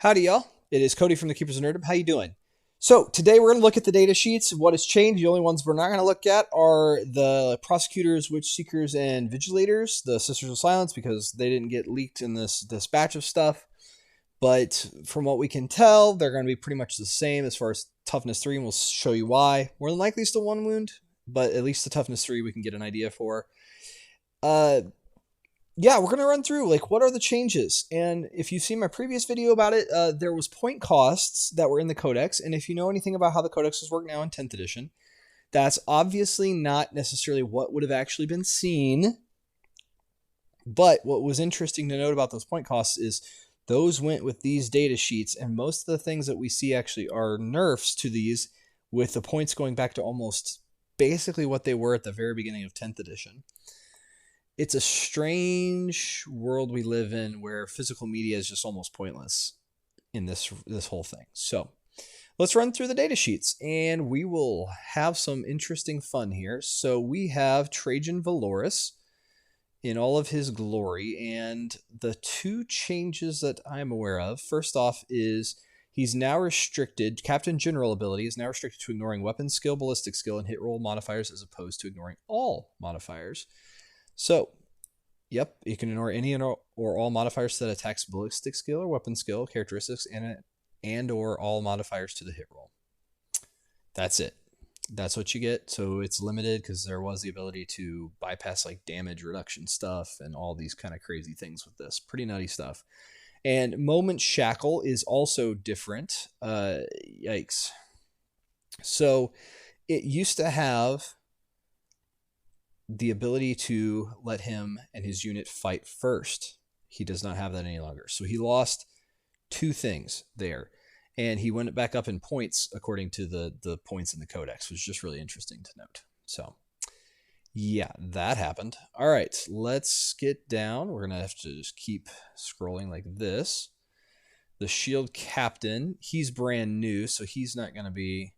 Howdy, y'all. It is Cody from the Keepers of Nerdom. How you doing? So today we're going to look at the data sheets. What has changed? The only ones we're not going to look at are the prosecutors, witch seekers, and vigilators, the Sisters of Silence, because they didn't get leaked in this batch of stuff. But from what we can tell, they're going to be pretty much the same as far as toughness 3, and we'll show you why. More than likely still 1 wound, but at least the toughness 3 we can get an idea for. Yeah, we're going to run through, like, what are the changes? And if you've seen my previous video about it, there was point costs that were in the codex. And if you know anything about how the codexes work now in 10th edition, that's obviously not necessarily what would have actually been seen. But what was interesting to note about those point costs is those went with these data sheets. And most of the things that we see actually are nerfs to these, with the points going back to almost basically what they were at the very beginning of 10th edition. It's a strange world we live in where physical media is just almost pointless in this whole thing. So let's run through the data sheets and we will have some interesting fun here. So we have Trajan Valoris in all of his glory, and the 2 changes that I'm aware of, first off, is he's now restricted, Captain General ability is now restricted to ignoring weapon skill, ballistic skill, and hit roll modifiers as opposed to ignoring all modifiers. So, yep, you can ignore any or all modifiers that attacks ballistic skill or weapon skill characteristics and or all modifiers to the hit roll. That's it. That's what you get. So it's limited because there was the ability to bypass like damage reduction stuff and all these kind of crazy things with this. Pretty nutty stuff. And Moment Shackle is also different. Yikes. So it used to have the ability to let him and his unit fight first. He does not have that any longer. So he lost 2 things there. And he went back up in points according to the points in the codex, which is just really interesting to note. So yeah, that happened. All right, let's get down. We're going to have to just keep scrolling like this. The Shield Captain, he's brand new, so he's not going to be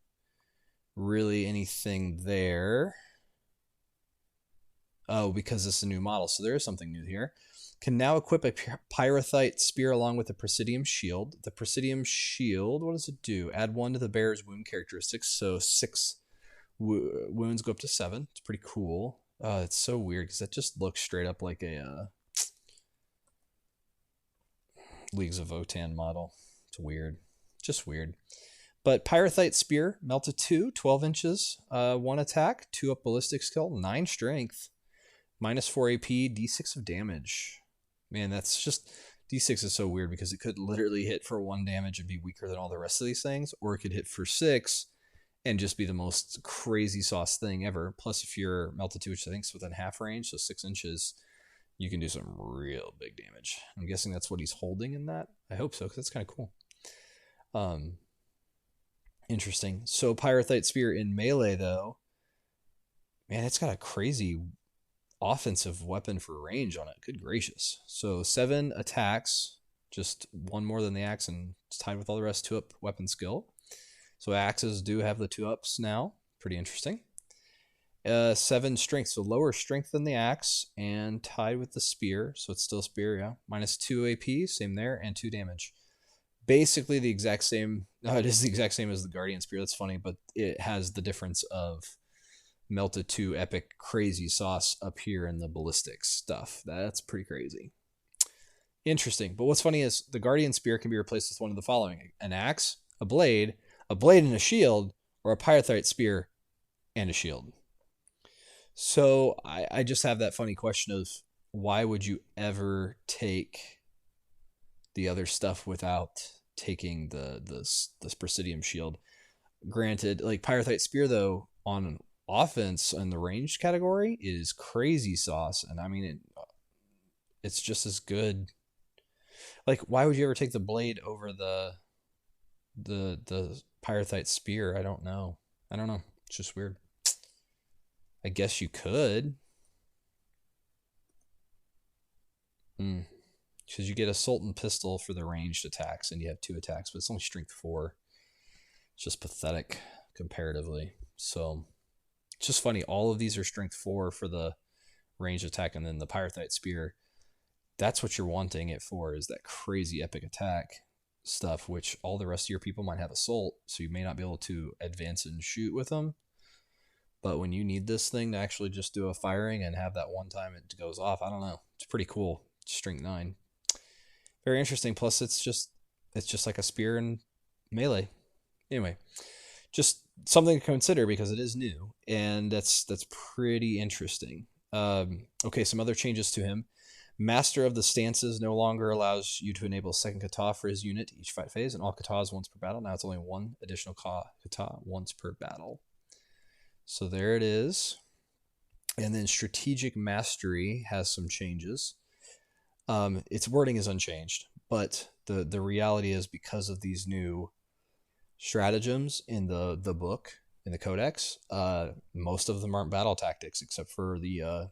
really anything there. Oh, because it's a new model, so there is something new here. Can now equip a Pyrothite Spear along with the Presidium Shield. The Presidium Shield, what does it do? Add 1 to the bearer's wound characteristics, so 6 wounds go up to 7. It's pretty cool. It's so weird because that just looks straight up like a Leagues of Votann model. It's weird. Just weird. But Pyrothite Spear, melted 2, 12 inches, 1 attack, 2 up ballistic skill, 9 strength. Minus 4 AP, D6 of damage. Man, that's just... D6 is so weird because it could literally hit for 1 damage and be weaker than all the rest of these things, or it could hit for 6 and just be the most crazy sauce thing ever. Plus, if you're melted 2, which I think is within half range, so 6 inches, you can do some real big damage. I'm guessing that's what he's holding in that. I hope so, because that's kind of cool. Interesting. So, Pyrothite Spear in melee, though, man, it's got a crazy offensive weapon for range on it. Good gracious. So 7 attacks, just 1 more than the axe, and it's tied with all the rest, 2 up weapon skill. So axes do have the 2 ups now. Pretty interesting. 7 strength, so lower strength than the axe, and tied with the spear. So it's still a spear, yeah. Minus 2 AP, same there, and 2 damage. Basically the exact same. It is the exact same as the Guardian Spear. That's funny, but it has the difference of melted 2 epic crazy sauce up here in the ballistics stuff. That's pretty crazy. Interesting. But what's funny is the Guardian Spear can be replaced with one of the following: an axe, a blade and a shield, or a Pyrothite Spear and a shield. So I just have that funny question of why would you ever take the other stuff without taking this Presidium Shield? Granted, like Pyrothite Spear though, on offense in the ranged category is crazy sauce, and I mean it's just as good. Like, why would you ever take the blade over the Pyrothite Spear? I don't know. It's just weird. I guess you could, because you get a Sultan pistol for the ranged attacks, and you have 2 attacks, but it's only strength 4. It's just pathetic comparatively. So it's just funny. All of these are strength 4 for the ranged attack, and then the Pyrothite Spear, that's what you're wanting it for, is that crazy epic attack. stuff, which all the rest of your people might have assault, so you may not be able to advance and shoot with them. But when you need this thing to actually just do a firing and have that one time it goes off, I don't know. It's pretty cool. Strength 9. Very interesting. Plus, it's just like a spear and melee. Anyway, just something to consider because it is new, and that's pretty interesting. Okay, some other changes to him. Master of the Stances no longer allows you to enable a second kata for his unit each fight phase, and all katas once per battle. Now it's only one additional kata once per battle. So there it is. And then Strategic Mastery has some changes. Its wording is unchanged, but the reality is because of these new stratagems in the book, in the codex, most of them aren't battle tactics except for the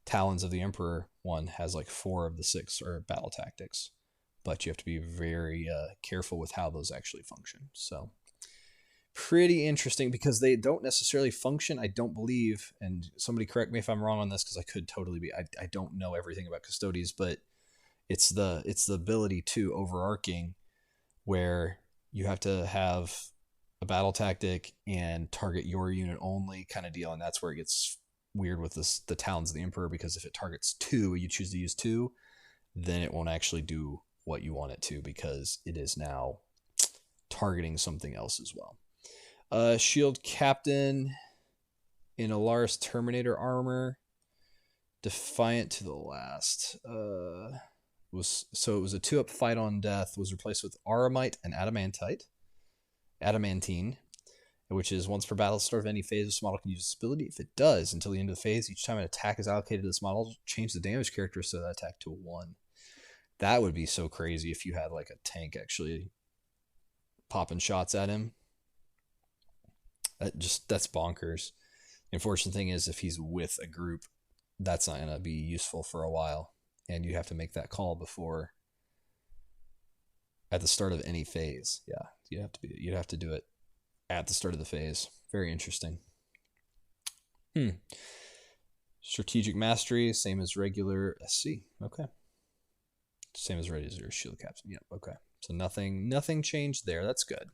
Talons of the Emperor one has like 4 of the 6 are battle tactics, but you have to be very careful with how those actually function. So pretty interesting because they don't necessarily function, I don't believe, and somebody correct me if I'm wrong on this because I could totally be. I don't know everything about Custodes, but it's the ability to overarching where you have to have a battle tactic and target your unit only kind of deal, and that's where it gets weird with the Talons of the Emperor, because if it targets 2, you choose to use 2, then it won't actually do what you want it to because it is now targeting something else as well. Shield Captain in Alaris Terminator armor, Defiant to the last. It was a 2-up fight on death, was replaced with Aramite and Adamantine, which is once per battle start of any phase, this model can use this ability. If it does, until the end of the phase, each time an attack is allocated to this model, change the damage characteristic of that attack to 1. That would be so crazy if you had like a tank actually popping shots at him. That's bonkers. The unfortunate thing is if he's with a group, that's not going to be useful for a while, and you have to make that call before at the start of any phase. Yeah, you'd have to do it at the start of the phase. Very interesting. Strategic Mastery, same as regular SC. Okay. Same as regular Shield Captain. Yep. Okay. So nothing changed there. That's good.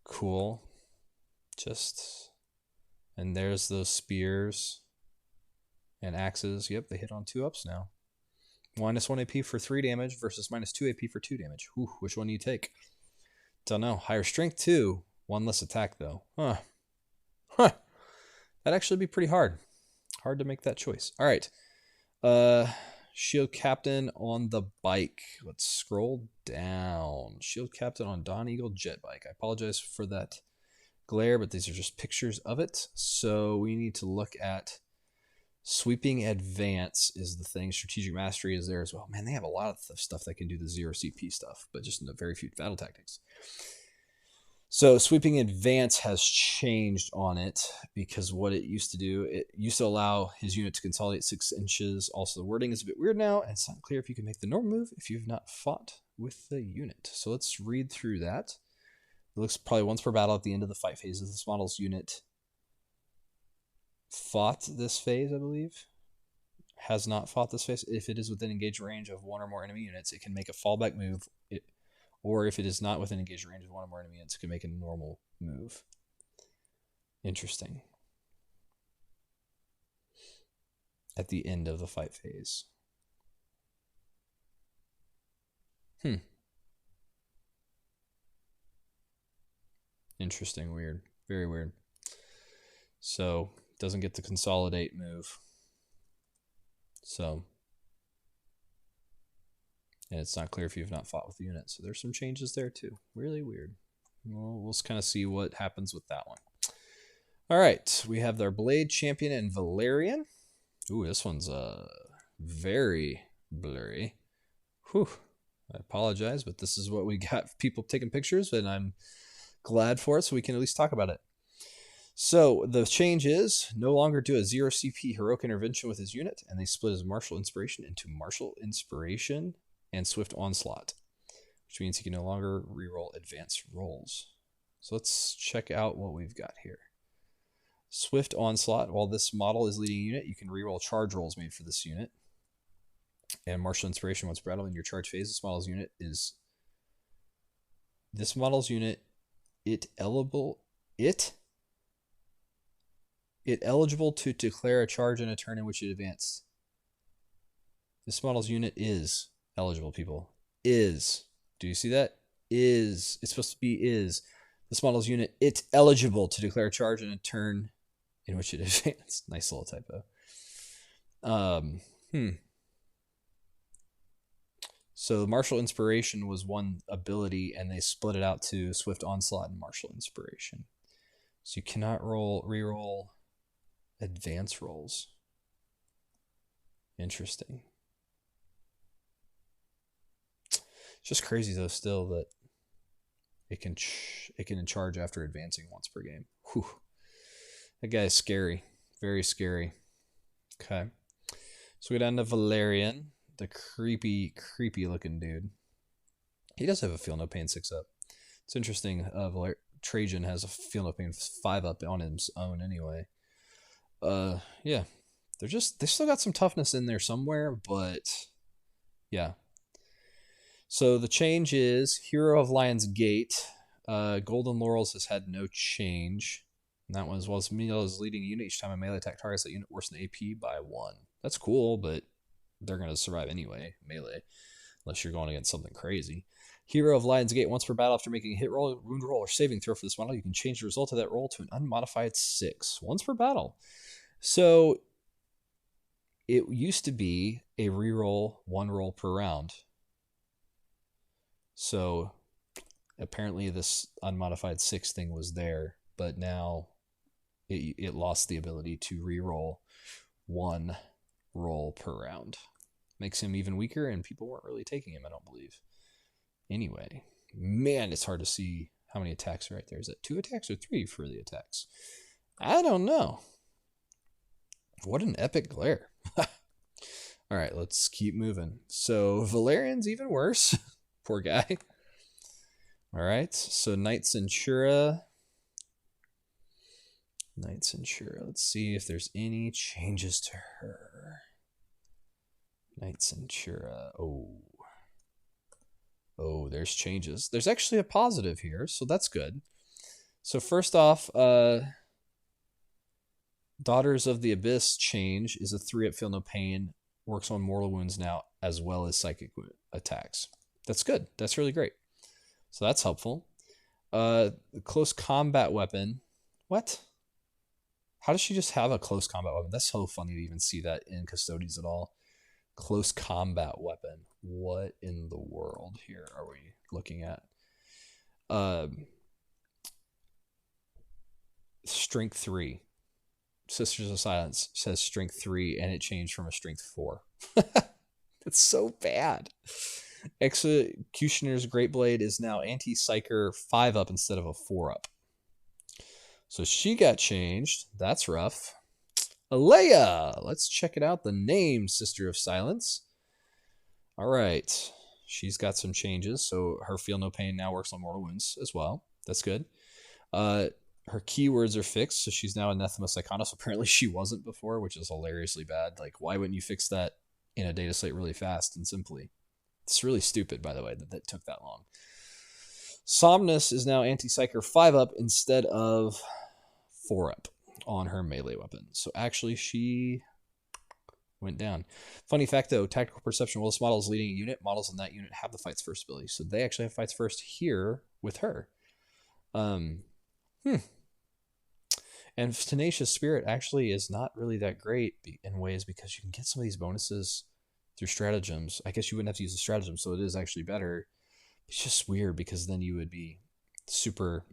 Cool. And there's those spears and axes. Yep, they hit on 2-ups now. -1 AP for 3 damage versus -2 AP for 2 damage. Whew, which one do you take? Don't know. Higher strength 2, 1 less attack though. Huh. That'd actually be pretty hard. Hard to make that choice. All right. Shield Captain on the bike. Let's scroll down. Shield Captain on Dawn Eagle jet bike. I apologize for that glare, but these are just pictures of it. So we need to look at Sweeping Advance is the thing. Strategic Mastery is there as well. Man, they have a lot of stuff that can do the 0 CP stuff, but just in a very few battle tactics. So Sweeping Advance has changed on it because what it used to do, it used to allow his unit to consolidate 6 inches. Also, the wording is a bit weird now, and it's not clear if you can make the normal move if you've not fought with the unit. So let's read through that. It looks probably once per battle at the end of the fight phase. This model's unit fought this phase, I believe. Has not fought this phase. If it is within engaged range of 1 or more enemy units, it can make a fallback move. Or if it is not within engaged range of 1 or more enemy units, it can make a normal move. Interesting. At the end of the fight phase. Interesting, weird. Very weird. So, doesn't get the consolidate move. So, and it's not clear if you've not fought with the unit. So there's some changes there too. Really weird. We'll kind of see what happens with that one. All right, we have our Blade Champion and Valerian. Ooh, this one's very blurry. Whew. I apologize, but this is what we got. People taking pictures, and I'm glad for it, so we can at least talk about it. So the change is no longer do a 0 CP heroic intervention with his unit, and they split his martial inspiration into martial inspiration and swift onslaught, which means he can no longer reroll advanced rolls. So let's check out what we've got here. Swift onslaught. While this model is leading a unit, you can reroll charge rolls made for this unit. And martial inspiration, once battle in your charge phase, this model's unit eligible to declare a charge in a turn in which it advanced. This model's unit is eligible, people. Is. Do you see that? Is. It's supposed to be is. This model's unit, it's eligible to declare a charge in a turn in which it advanced. Nice little typo. So Martial Inspiration was one ability, and they split it out to Swift Onslaught and Martial Inspiration. So you cannot reroll advance rolls. Interesting. It's just crazy though still that it can charge after advancing once per game. Whew. That guy is scary. Very scary. Okay. So we go down to Valerian, the creepy looking dude. He does have a Feel No Pain 6-up. It's interesting. Trajan has a Feel No Pain 5-up on his own anyway. Yeah. They still got some toughness in there somewhere, but yeah. So the change is Hero of Lion's Gate. Golden Laurels has had no change. And that one, as well as Milo's leading a unit. Each time a melee attack targets that unit, worsen AP by 1. That's cool, but they're going to survive anyway, melee, unless you're going against something crazy. Hero of Lion's Gate. Once per battle, after making a hit roll, wound roll, or saving throw for this model, you can change the result of that roll to an unmodified 6. Once per battle. So it used to be a reroll, 1 roll per round. So apparently this unmodified 6 thing was there, but now it lost the ability to reroll 1 roll per round. Makes him even weaker, and people weren't really taking him, I don't believe. Anyway, man, it's hard to see how many attacks are right there. Is it 2 attacks or 3 for the attacks? I don't know. What an epic glare. All right, let's keep moving. So Valerian's even worse. Poor guy. All right, so Knight Centura. Let's see if there's any changes to her. Knight Centura. Oh, there's changes. There's actually a positive here, so that's good. So first off, Daughters of the Abyss change is a 3-up Feel No Pain. Works on mortal wounds now, as well as psychic attacks. That's good. That's really great. So that's helpful. The close combat weapon. What? How does she just have a close combat weapon? That's so funny to even see that in Custodes at all. Close combat weapon. What in the world here are we looking at? Strength 3. Sisters of Silence says Strength 3, and it changed from a Strength 4. It's so bad. Executioner's Great Blade is now Anti-Psyker 5-up instead of a 4-up. So she got changed. That's rough. Alea! Let's check it out. The name Sister of Silence. All right. She's got some changes. So her Feel No Pain now works on mortal wounds as well. That's good. Her keywords are fixed, so she's now Anathema Psychonis. Apparently she wasn't before, which is hilariously bad. Like, why wouldn't you fix that in a data slate really fast and simply? It's really stupid, by the way, that took that long. Somnus is now Anti-Psyker 5-up instead of 4-up on her melee weapon. So actually she went down. Funny fact though, Tactical Perception, while this model is leading a unit, models in that unit have the Fights First ability. So they actually have Fights First here with her. And Tenacious Spirit actually is not really that great in ways because you can get some of these bonuses through stratagems. I guess you wouldn't have to use a stratagem, so it is actually better. It's just weird because then you would be super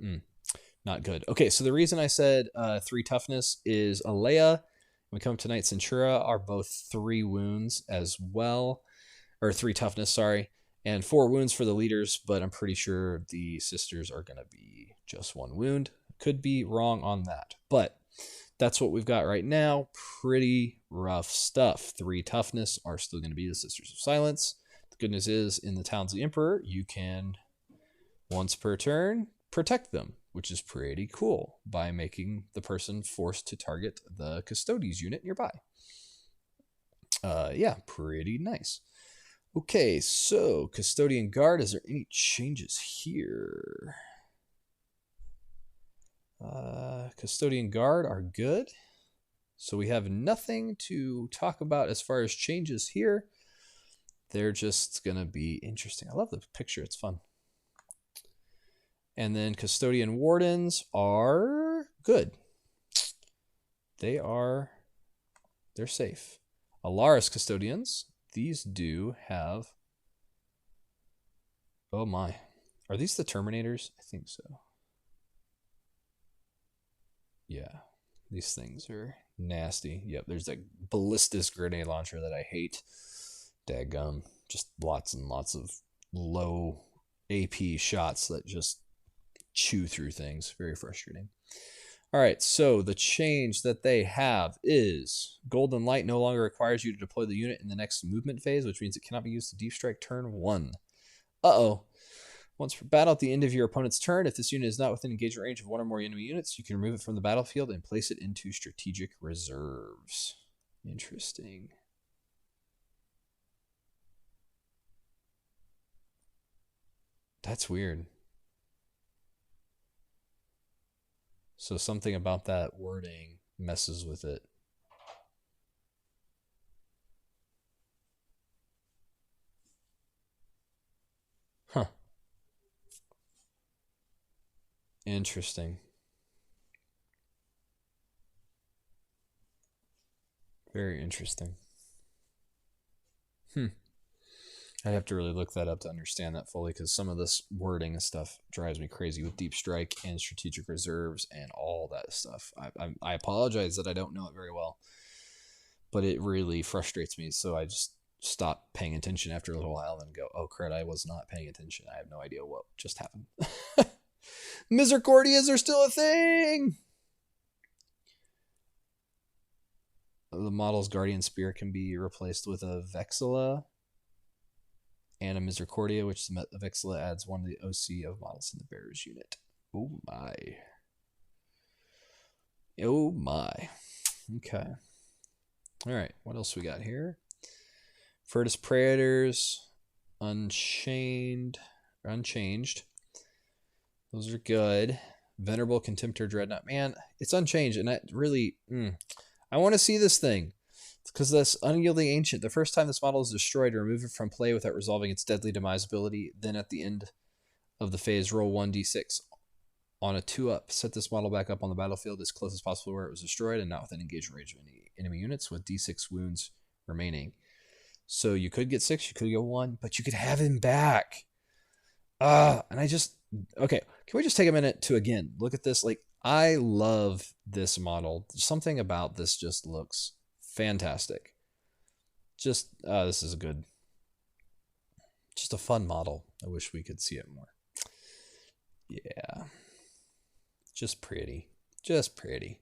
not good. Okay, so the reason I said 3 toughness is Alea. When we come to Knight Centura are both 3 wounds as well. Or 3 toughness, sorry. And 4 wounds for the leaders, but I'm pretty sure the sisters are going to be just 1 wound. Could be wrong on that, but that's what we've got right now. Pretty rough stuff. 3 toughness are still going to be the Sisters of Silence. The good news is, in the Towns of the Emperor, you can, once per turn, protect them, which is pretty cool, by making the person forced to target the Custodes unit nearby. Yeah, pretty nice. Okay, so Custodian Guard, is there any changes here? Custodian Guard are good. So we have nothing to talk about as far as changes here. They're just going to be interesting. I love the picture. It's fun. And then Custodian Wardens are good. They're safe. Alaris Custodians, these do have... Oh my. Are these the Terminators? I think so. Yeah. These things are nasty. Yep, there's that ballistic grenade launcher that I hate. Daggum. Just lots and lots of low AP shots that just chew through things. Very frustrating. All right, so the change that they have is Golden Light no longer requires you to deploy the unit in the next movement phase, which means it cannot be used to deep strike turn 1. Uh-oh. Once per battle at the end of your opponent's turn, if this unit is not within engagement range of one or more enemy units, you can remove it from the battlefield and place it into strategic reserves. Interesting. That's weird. So something about that wording messes with it. Huh. Interesting. Very interesting. I'd have to really look that up to understand that fully, because some of this wording and stuff drives me crazy with deep strike and strategic reserves and all that stuff. I apologize that I don't know it very well, but it really frustrates me. So I just stop paying attention after a little while and go, oh crap, I was not paying attention. I have no idea what just happened. Misericordias are still a thing. The model's Guardian Spear can be replaced with a Vexilla and a Misericordia, which the Vexilla adds 1 to the OC of models in the bearer's unit. Oh my. Oh my. Okay. All right, what else we got here? Furtus Praetors, unchanged. Those are good. Venerable Contemptor Dreadnought. Man, it's unchanged, and I really... I want to see this thing. Because this Unyielding Ancient, the first time this model is destroyed, remove it from play without resolving its deadly demise ability. Then at the end of the phase, roll 1d6. On a 2-up, set this model back up on the battlefield as close as possible to where it was destroyed and not within engagement range of any enemy units with d6 wounds remaining. So you could get 6, you could get 1, but you could have him back. And I just... Okay, can we just take a minute to, again, look at this? Like, I love this model. Something about this just looks fantastic. Just, this is a good... Just a fun model. I wish we could see it more. Yeah. Just pretty. Just pretty.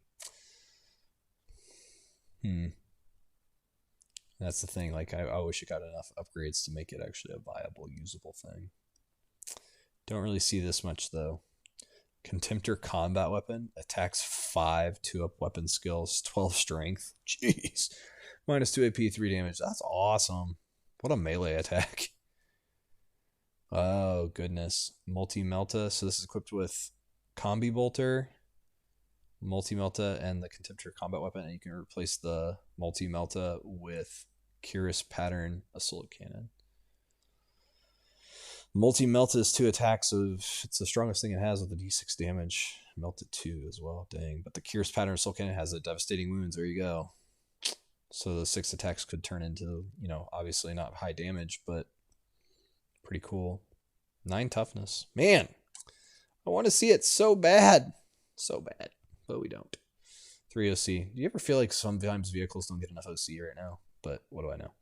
That's the thing. Like, I wish it got enough upgrades to make it actually a viable, usable thing. Don't really see this much, though. Contemptor combat weapon. Attacks 5 2-up weapon skills. 12 strength. Jeez. Minus 2 AP, 3 damage. That's awesome. What a melee attack. Oh, goodness. Multi-Melta. So this is equipped with Combi Bolter, Multi-Melta, and the Contemptor combat weapon. And you can replace the Multi-Melta with Curious Pattern Assault Cannon. Multi-Melta is 2 attacks, so it's the strongest thing it has with the d6 damage. Melted 2 as well, dang. But the Curious Pattern Assault Cannon has the devastating wounds. There you go. So the 6 attacks could turn into, you know, obviously not high damage, but pretty cool. 9 toughness. Man, I want to see it so bad. So bad, but we don't. 3 OC. Do you ever feel like sometimes vehicles don't get enough OC right now? But what do I know?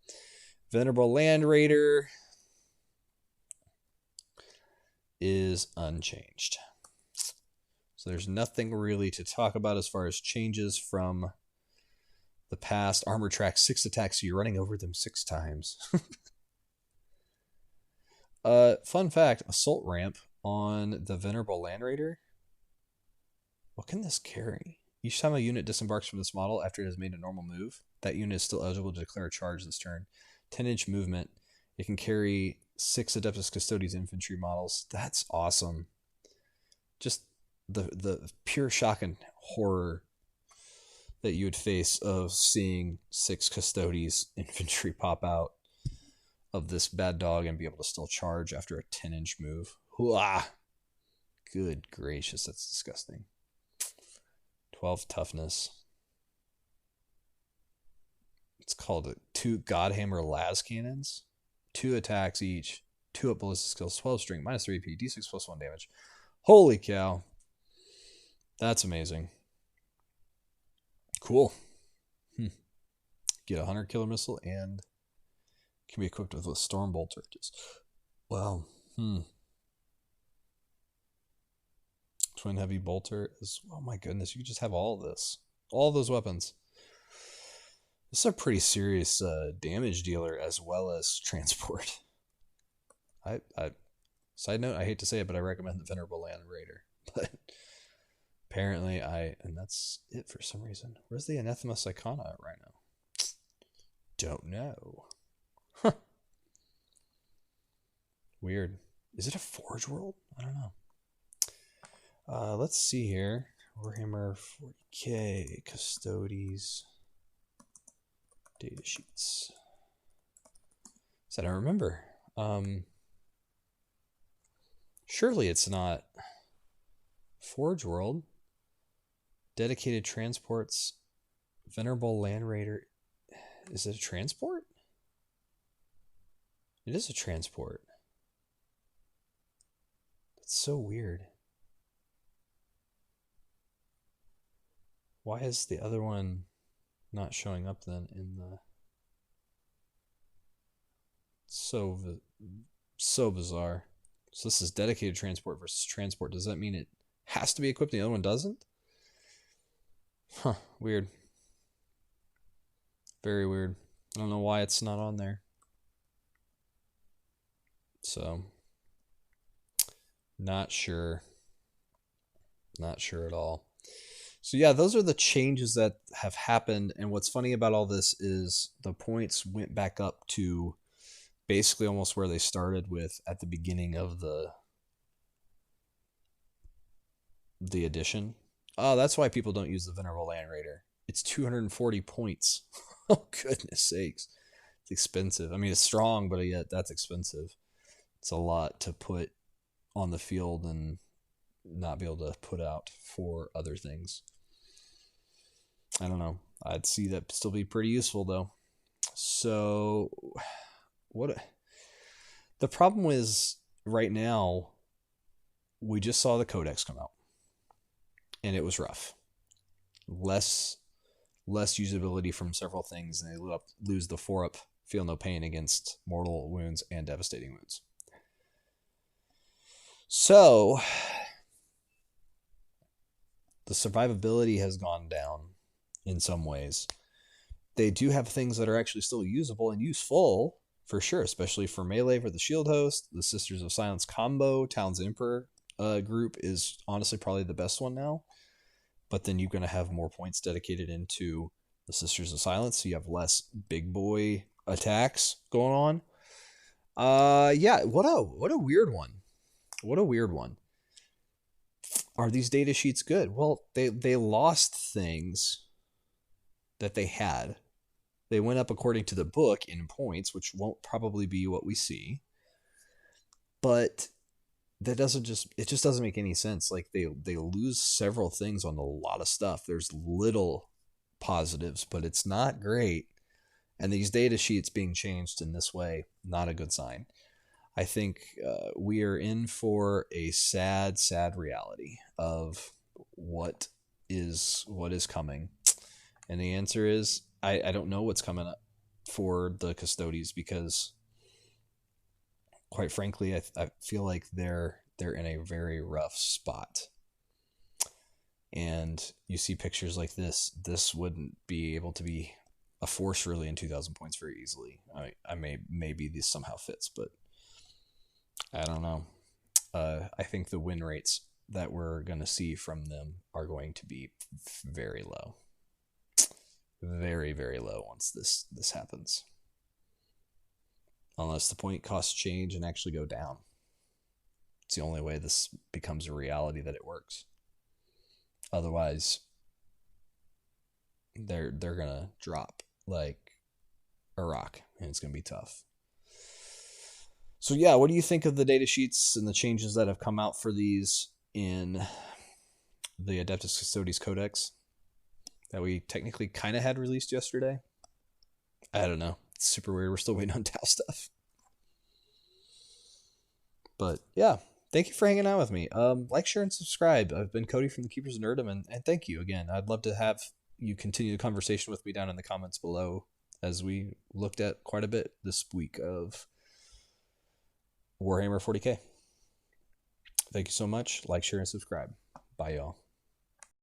Venerable Land Raider is unchanged. So there's nothing really to talk about as far as changes from the past. Armor track 6 attacks, so you're running over them 6 times. Fun fact, assault ramp on the Venerable Land Raider. What can this carry? Each time a unit disembarks from this model after it has made a normal move, that unit is still eligible to declare a charge this turn. 10-inch movement. It can carry 6 Adeptus Custodes infantry models. That's awesome. Just the pure shock and horror that you would face of seeing 6 Custodes infantry pop out of this bad dog and be able to still charge after a 10-inch move. Hooah! Good gracious, that's disgusting. 12 toughness. It's called 2 Godhammer las cannons. 2 attacks each. 2 up ballistic skills. 12 string. -3 AP. D6 plus 1 damage. Holy cow. That's amazing. Cool. Get a 100 killer missile and can be equipped with a storm bolter. Wow. Twin heavy bolter is, oh my goodness, you could just have all of this. All those weapons. This is a pretty serious damage dealer as well as transport. Side note, I hate to say it, but I recommend the Venerable Land Raider. But apparently and that's it for some reason. Where's the Anathema Psychona at right now? Don't know. Huh. Weird. Is it a Forge World? I don't know. Let's see here. Warhammer 40k Custodes Datasheets. So I don't remember. Surely it's not Forge World. Dedicated transports. Venerable Land Raider. Is it a transport? It is a transport. That's so weird. Why is the other one not showing up then in the... So bizarre. So this is dedicated transport versus transport. Does that mean it has to be equipped and the other one doesn't? Huh, weird. Very weird. I don't know why it's not on there. So, not sure. Not sure at all. So yeah, those are the changes that have happened. And what's funny about all this is the points went back up to basically almost where they started with at the beginning of the edition. Oh, that's why people don't use the Venerable Land Raider. It's 240 points. Oh, goodness sakes. It's expensive. I mean, it's strong, but yet that's expensive. It's a lot to put on the field and not be able to put out for other things. I don't know. I'd see that still be pretty useful, though. So, the problem is, right now, we just saw the Codex come out. And it was rough. Less usability from several things, and they lose the 4-up feel no pain against mortal wounds and devastating wounds. So the survivability has gone down in some ways. They do have things that are actually still usable and useful for sure, especially for melee for the shield host. The Sisters of Silence combo, Talon's Emperor group is honestly probably the best one now. But then you're going to have more points dedicated into the Sisters of Silence, so you have less big boy attacks going on. Yeah, what a weird one. What a weird one. Are these data sheets good? Well, they lost things that they had. They went up according to the book in points, which won't probably be what we see. But it just doesn't make any sense. Like they lose several things on a lot of stuff. There's little positives, but it's not great. And these data sheets being changed in this way, not a good sign. I think we are in for a sad reality of what is coming. And the answer is I don't know what's coming up for the Custodes, because quite frankly, I feel like they're in a very rough spot. And you see pictures like this wouldn't be able to be a force really in 2,000 points very easily. Maybe this somehow fits, but I don't know. I think the win rates that we're going to see from them are going to be very low. Very, very low once this happens. Unless the point costs change and actually go down. It's the only way this becomes a reality that it works. Otherwise, they're gonna drop like a rock, and it's gonna be tough. So yeah, what do you think of the data sheets and the changes that have come out for these in the Adeptus Custodes Codex that we technically kind of had released yesterday? I don't know. It's super weird. We're still waiting on Tau stuff. But yeah, thank you for hanging out with me. Like, share, and subscribe. I've been Cody from the Keepers of Nerdom, and thank you again. I'd love to have you continue the conversation with me down in the comments below, as we looked at quite a bit this week of Warhammer 40k. Thank you so much. Like, share, and subscribe. Bye, y'all.